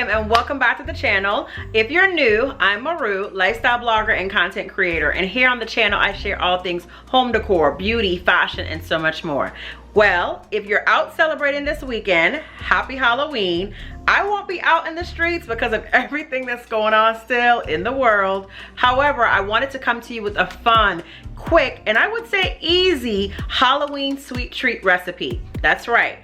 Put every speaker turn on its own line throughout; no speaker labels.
fam, and welcome back to the channel. If you're new, I'm Maru, lifestyle blogger and content creator, and here on the channel I share all things home decor, beauty, fashion, and so much more. Well, if you're out celebrating this weekend, happy Halloween. I won't be out in the streets because of everything that's going on still in the world. However, I wanted to come to you with a fun, quick, and I would say easy Halloween sweet treat recipe. That's right.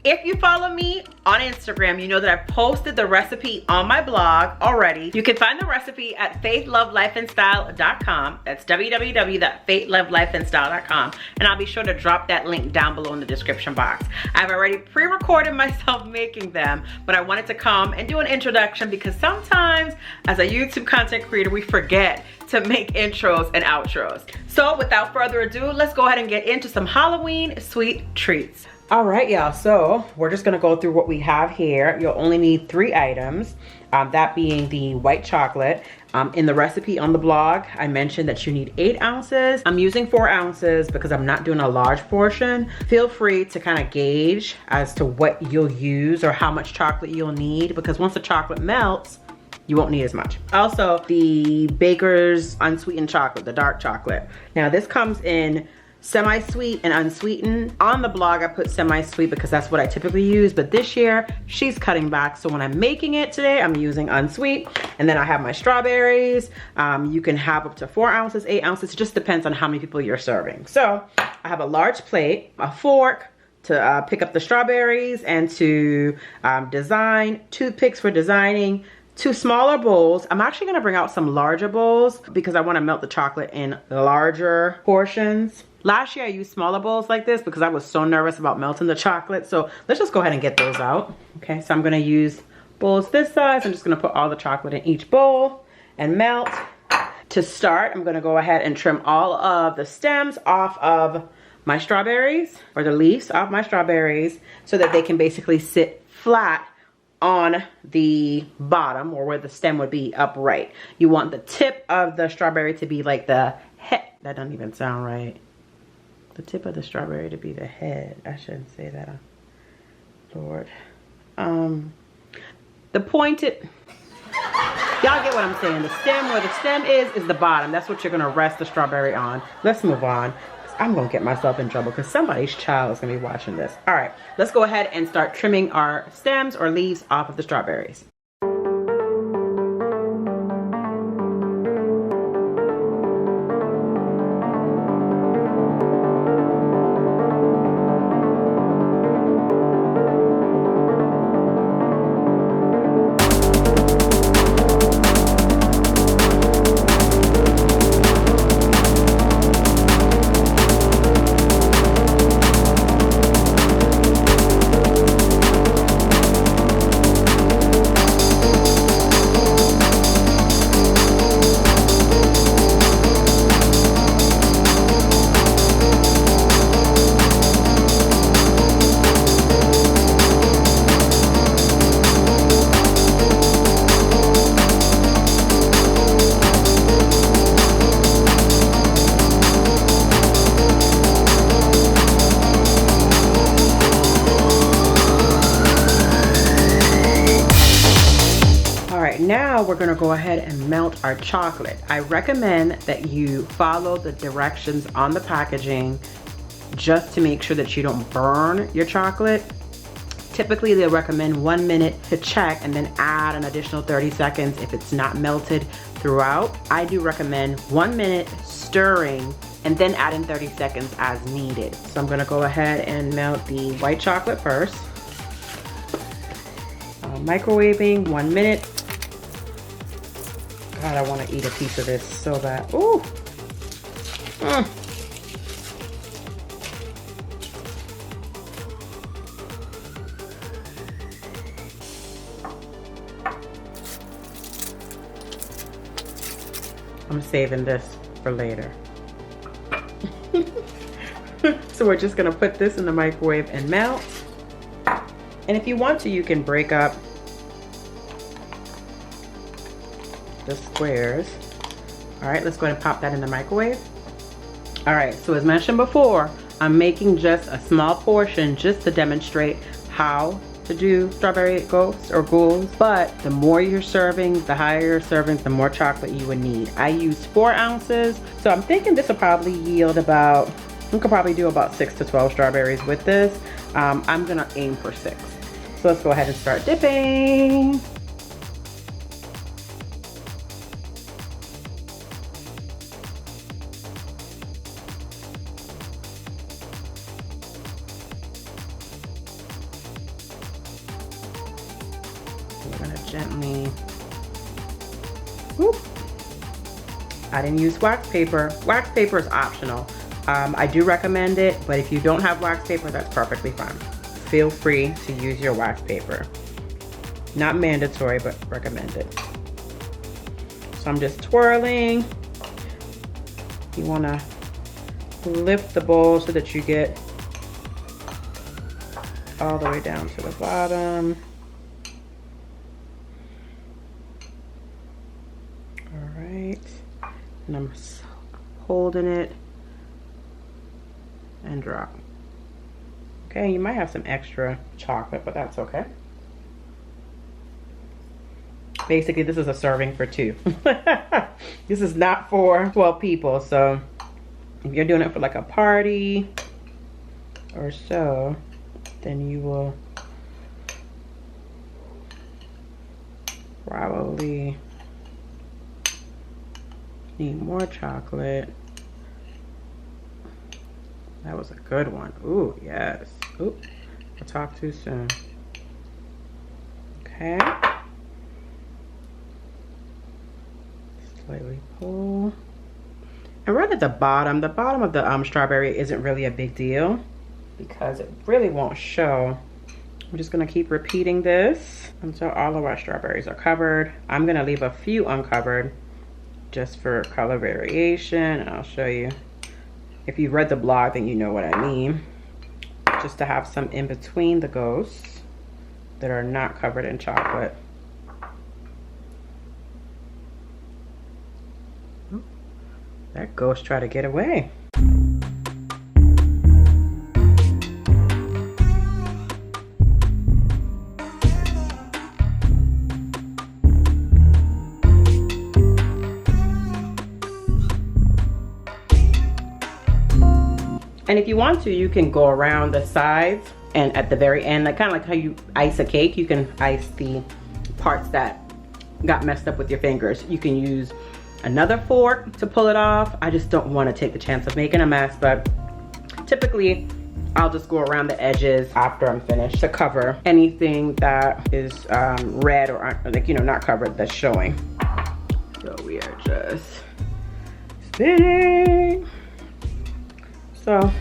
If you follow me on Instagram, you know that I've posted the recipe on my blog already. You can find the recipe at faithlovelifeandstyle.com. That's www.faithlovelifeandstyle.com. And I'll be sure to drop that link down below in the description box. I've already pre-recorded myself making them, but I wanted to come and do an introduction because sometimes as a YouTube content creator, we forget to make intros and outros. So without further ado, let's go ahead and get into some Halloween sweet treats. All right, y'all, so we're just gonna go through what we have here. You'll only need 3 items, that being the white chocolate. In the recipe on the blog, I mentioned that you need 8 ounces. I'm using 4 ounces because I'm not doing a large portion. Feel free to kind of gauge as to what you'll use or how much chocolate you'll need, because once the chocolate melts, you won't need as much. Also, the Baker's unsweetened chocolate, the dark chocolate. Now this comes in semi-sweet and unsweetened. On the blog I put semi-sweet because that's what I typically use, but this year she's cutting back, so when I'm making it today I'm using unsweet. And then I have my strawberries. You can have up to 4 ounces, 8 ounces. It just depends on how many people you're serving. So I have a large plate, a fork to pick up the strawberries and to design, toothpicks for designing, 2 smaller bowls. I'm actually gonna bring out some larger bowls because I wanna melt the chocolate in larger portions. Last year I used smaller bowls like this because I was so nervous about melting the chocolate. So let's just go ahead and get those out. Okay, so I'm gonna use bowls this size. I'm just gonna put all the chocolate in each bowl and melt. To start, I'm gonna go ahead and trim all of the stems off of my strawberries, or the leaves off my strawberries, so that they can basically sit flat on the bottom, or where the stem would be upright. You want the tip of the strawberry to be like the head. That doesn't even sound right. The tip of the strawberry to be the head. I shouldn't say that. Lord. The pointed. Y'all get what I'm saying. The stem, where the stem is the bottom. That's what you're gonna rest the strawberry on. Let's move on. I'm gonna get myself in trouble because somebody's child is gonna be watching this. All right, let's go ahead and start trimming our stems or leaves off of the strawberries. Now we're gonna go ahead and melt our chocolate. I recommend that you follow the directions on the packaging just to make sure that you don't burn your chocolate. Typically they'll recommend 1 minute to check and then add an additional 30 seconds if it's not melted throughout. I do recommend 1 minute stirring and then adding 30 seconds as needed. So I'm gonna go ahead and melt the white chocolate first. Microwaving 1 minute. God, I want to eat a piece of this so bad. Ooh. I'm saving this for later. So we're just gonna put this in the microwave and melt. And if you want to, you can break up the squares. All right, let's go ahead and pop that in the microwave. All right, so as mentioned before, I'm making just a small portion just to demonstrate how to to do strawberry ghosts or ghouls, but the more you're serving, the higher your servings, the more chocolate you would need. I used 4 ounces, so I'm thinking this will probably yield about, we could probably do about 6 to 12 strawberries with this. I'm gonna aim for 6. So let's go ahead and start dipping. We're gonna gently, whoop. I didn't use wax paper. Wax paper is optional. I do recommend it, but if you don't have wax paper, that's perfectly fine. Feel free to use your wax paper. Not mandatory, but recommended. So I'm just twirling. You wanna lift the bowl so that you get all the way down to the bottom. All right, and I'm holding it and drop. Okay, you might have some extra chocolate, but that's okay. Basically, this is a serving for 2. This is not for 12 people, so if you're doing it for like a party or so, then you will probably need more chocolate. That was a good one. Ooh, yes. Ooh, I talked too soon. Okay. Slightly pull. And right at the bottom of the strawberry isn't really a big deal because it really won't show. I'm just gonna keep repeating this until all of our strawberries are covered. I'm gonna leave a few uncovered just for color variation, and I'll show you. If you've read the blog, then you know what I mean. Just to have some in between the ghosts that are not covered in chocolate. Ooh, that ghost tried to get away. And if you want to, you can go around the sides and at the very end, like kind of like how you ice a cake, you can ice the parts that got messed up with your fingers. You can use another fork to pull it off. I just don't want to take the chance of making a mess, but typically I'll just go around the edges after I'm finished to cover anything that is red or like, you know, not covered that's showing. So we are just spinning. So,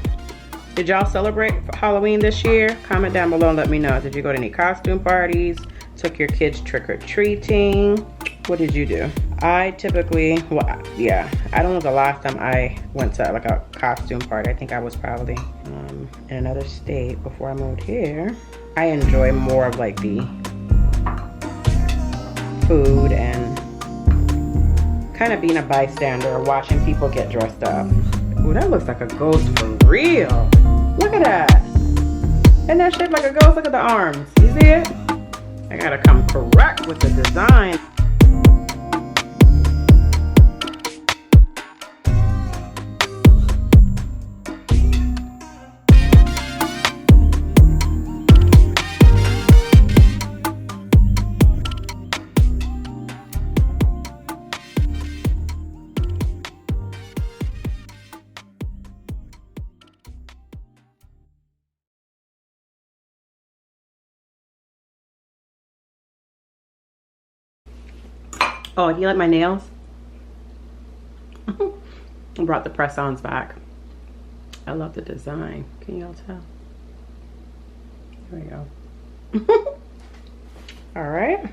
did y'all celebrate Halloween this year? Comment down below and let me know. Did you go to any costume parties? Took your kids trick-or-treating? What did you do? I typically, well, yeah, I don't know the last time I went to like a costume party. I think I was probably in another state before I moved here. I enjoy more of like the food and kind of being a bystander, watching people get dressed up. Ooh, that looks like a ghost for real. Look at that. Isn't that shaped like a ghost? Look at the arms. You see it? I gotta come correct with the design. Oh, you like my nails? I brought the press-ons back. I love the design. Can y'all tell? There we go. All right.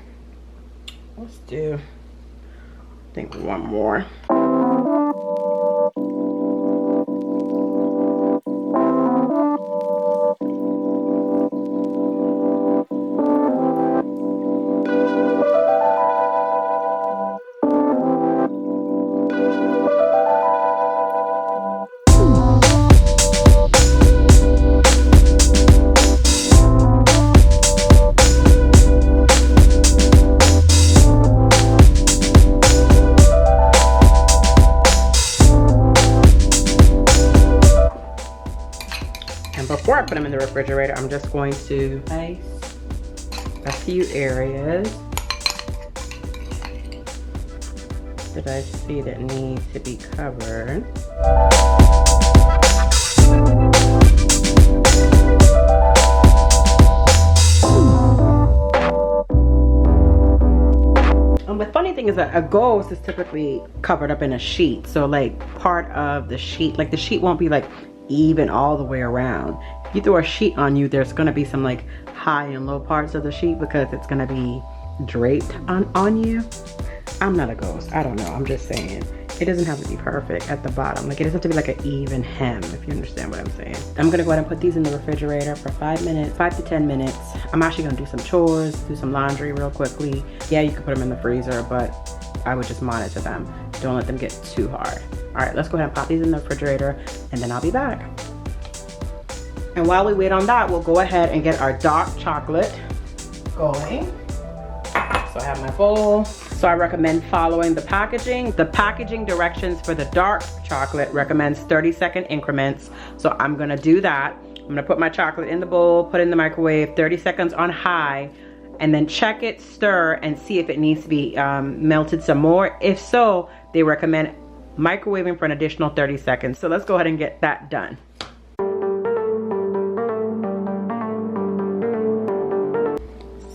Let's do, I think one more. Before I put them in the refrigerator, I'm just going to ice a few areas that I see that need to be covered. And the funny thing is that a Ghouls is typically covered up in a sheet. So like part of the sheet, like the sheet won't be like even all the way around. If you throw a sheet on you, there's gonna be some like high and low parts of the sheet because it's gonna be draped on you. I'm not a Ghost, I don't know, I'm just saying. It doesn't have to be perfect at the bottom. Like it doesn't have to be like an even hem, if you understand what I'm saying. I'm gonna go ahead and put these in the refrigerator for 5 minutes, 5 to 10 minutes. I'm actually gonna do some chores, do some laundry real quickly. Yeah, you can put them in the freezer, but I would just monitor them. Don't let them get too hard. All right, let's go ahead and pop these in the refrigerator and then I'll be back. And while we wait on that, we'll go ahead and get our dark chocolate going. So I have my bowl. So I recommend following the packaging. The packaging directions for the dark chocolate recommends 30-second increments. So I'm gonna do that. I'm gonna put my chocolate in the bowl, put it in the microwave, 30 seconds on high, and then check it, stir, and see if it needs to be melted some more. If so, they recommend microwaving for an additional 30 seconds. So let's go ahead and get that done.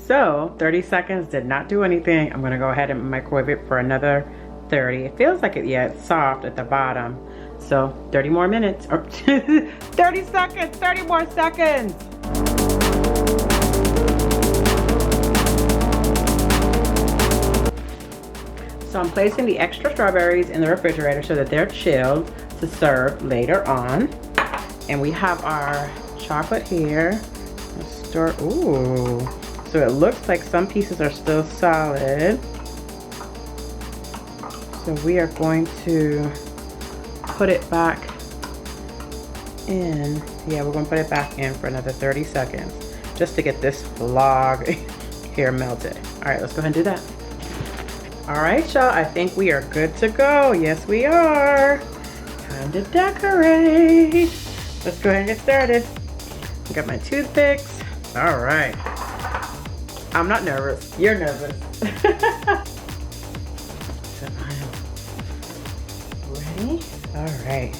So 30 seconds did not do anything. I'm gonna go ahead and microwave it for another 30. It feels like it, yeah, it's soft at the bottom. So 30 more minutes, or 30 seconds, 30 more seconds. So I'm placing the extra strawberries in the refrigerator so that they're chilled to serve later on. And we have our chocolate here. Let's stir, ooh. So it looks like some pieces are still solid. So we are going to put it back in. Yeah, we're gonna put it back in for another 30 seconds just to get this vlog here melted. All right, let's go ahead and do that. All right, y'all, I think we are good to go. Yes, we are. Time to decorate. Let's go ahead and get started. I got my toothpicks. All right. I'm not nervous. You're nervous. So I am ready. All right.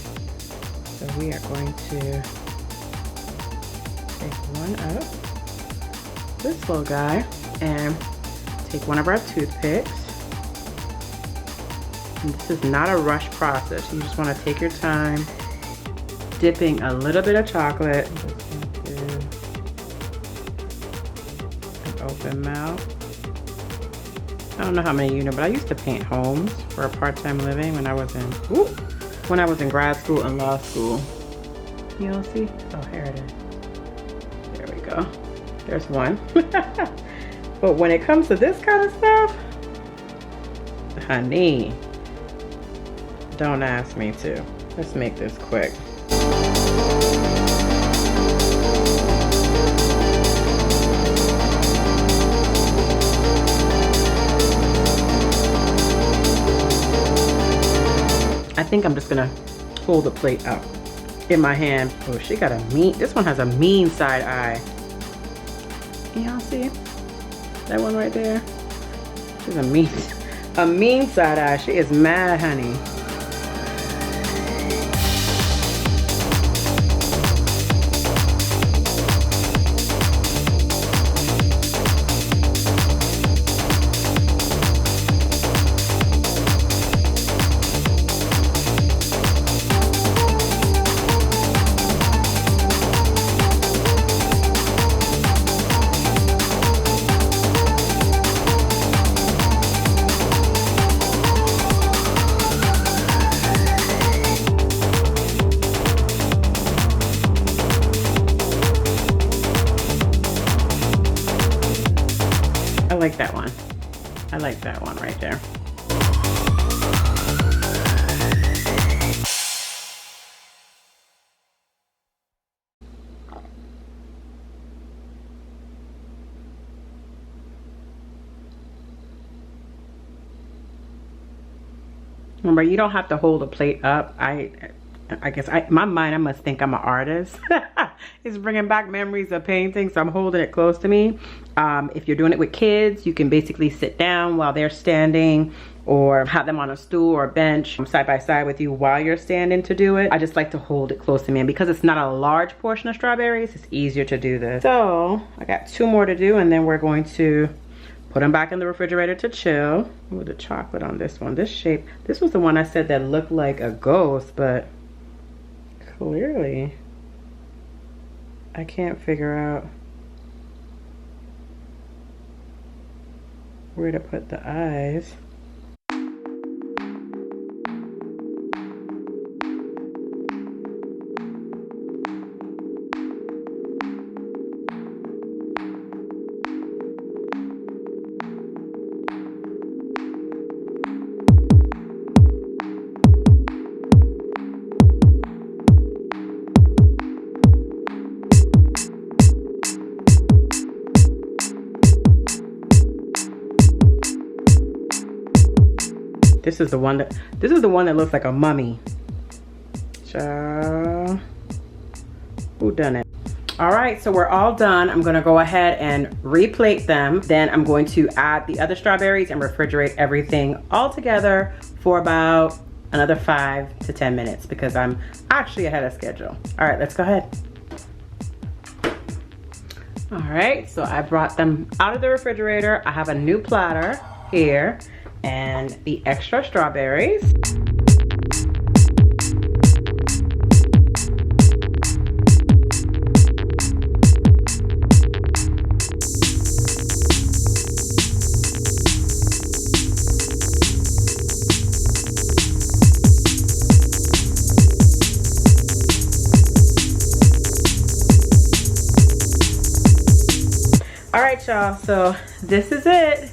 So we are going to take one up, this little guy, and take one of our toothpicks. And this is not a rush process. You just want to take your time, dipping a little bit of chocolate. Open mouth. I don't know how many of you know, but I used to paint homes for a part-time living when I was in grad school and law school. You don't see? Oh, here it is. There we go. There's one. But when it comes to this kind of stuff, honey, don't ask me to. Let's make this quick. I think I'm just gonna hold the plate up in my hand. Oh, she got a mean, this one has a mean side eye. Y'all see that one right there? She's a mean side eye. She is mad, honey. I like that one. I like that one right there. Remember, you don't have to hold the plate up. I guess my mind, I must think I'm an artist. It's bringing back memories of painting, so I'm holding it close to me. If you're doing it with kids, you can basically sit down while they're standing, or have them on a stool or a bench side by side with you while you're standing to do it. I just like to hold it close to me, and because it's not a large portion of strawberries, it's easier to do this. So I got 2 more to do, and then we're going to put them back in the refrigerator to chill. Ooh, the chocolate on this one, this shape, this was the one I said that looked like a ghost, but clearly I can't figure out where to put the eyes. This is the one that looks like a mummy. Child. Who done it? All right, so we're all done. I'm gonna go ahead and replate them. Then I'm going to add the other strawberries and refrigerate everything all together for about another 5 to 10 minutes because I'm actually ahead of schedule. All right, let's go ahead. All right, so I brought them out of the refrigerator. I have a new platter here and the extra strawberries. All right, y'all, so this is it.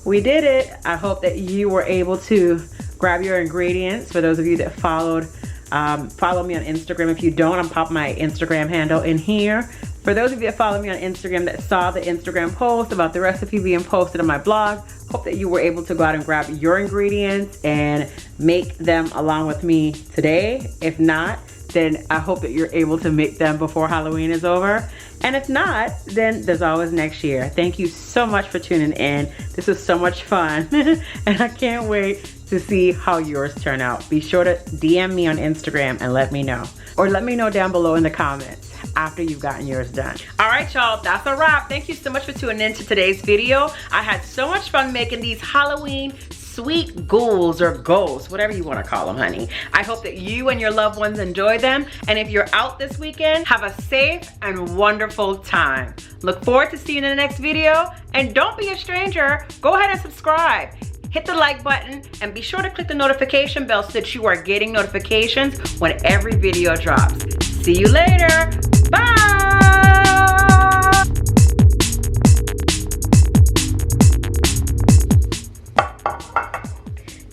We did it. I hope that you were able to grab your ingredients. For those of you that follow me on Instagram. If you don't, I'm popping my Instagram handle in here. For those of you that follow me on Instagram that saw the Instagram post about the recipe being posted on my blog, hope that you were able to go out and grab your ingredients and make them along with me today. If not, then I hope that you're able to make them before Halloween is over. And if not, then there's always next year. Thank you so much for tuning in. This was so much fun. And I can't wait to see how yours turn out. Be sure to DM me on Instagram and let me know. Or let me know down below in the comments after you've gotten yours done. All right, y'all, that's a wrap. Thank you so much for tuning in to today's video. I had so much fun making these Halloween sweet ghouls or ghosts, whatever you want to call them, honey. I hope that you and your loved ones enjoy them. And if you're out this weekend, have a safe and wonderful time. Look forward to seeing you in the next video. And don't be a stranger. Go ahead and subscribe. Hit the like button and be sure to click the notification bell so that you are getting notifications when every video drops. See you later. Bye.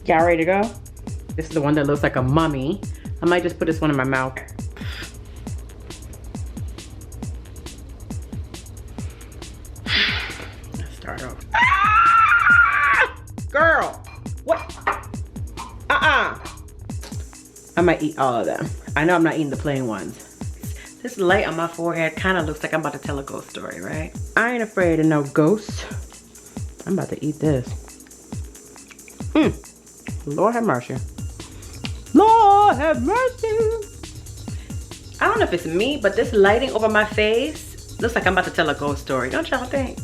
Y'all ready to go? This is the one that looks like a mummy. I might just put this one in my mouth. Let's start off. Ah! Girl, what? I might eat all of them. I know I'm not eating the plain ones. This light on my forehead kind of looks like I'm about to tell a ghost story, right? I ain't afraid of no ghosts. I'm about to eat this. Lord have mercy. Lord have mercy. I don't know if it's me, but this lighting over my face looks like I'm about to tell a ghost story. Don't y'all think?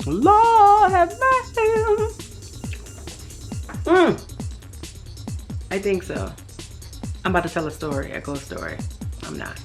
Lord have mercy. I think so. I'm about to tell a story, a ghost story. I'm not.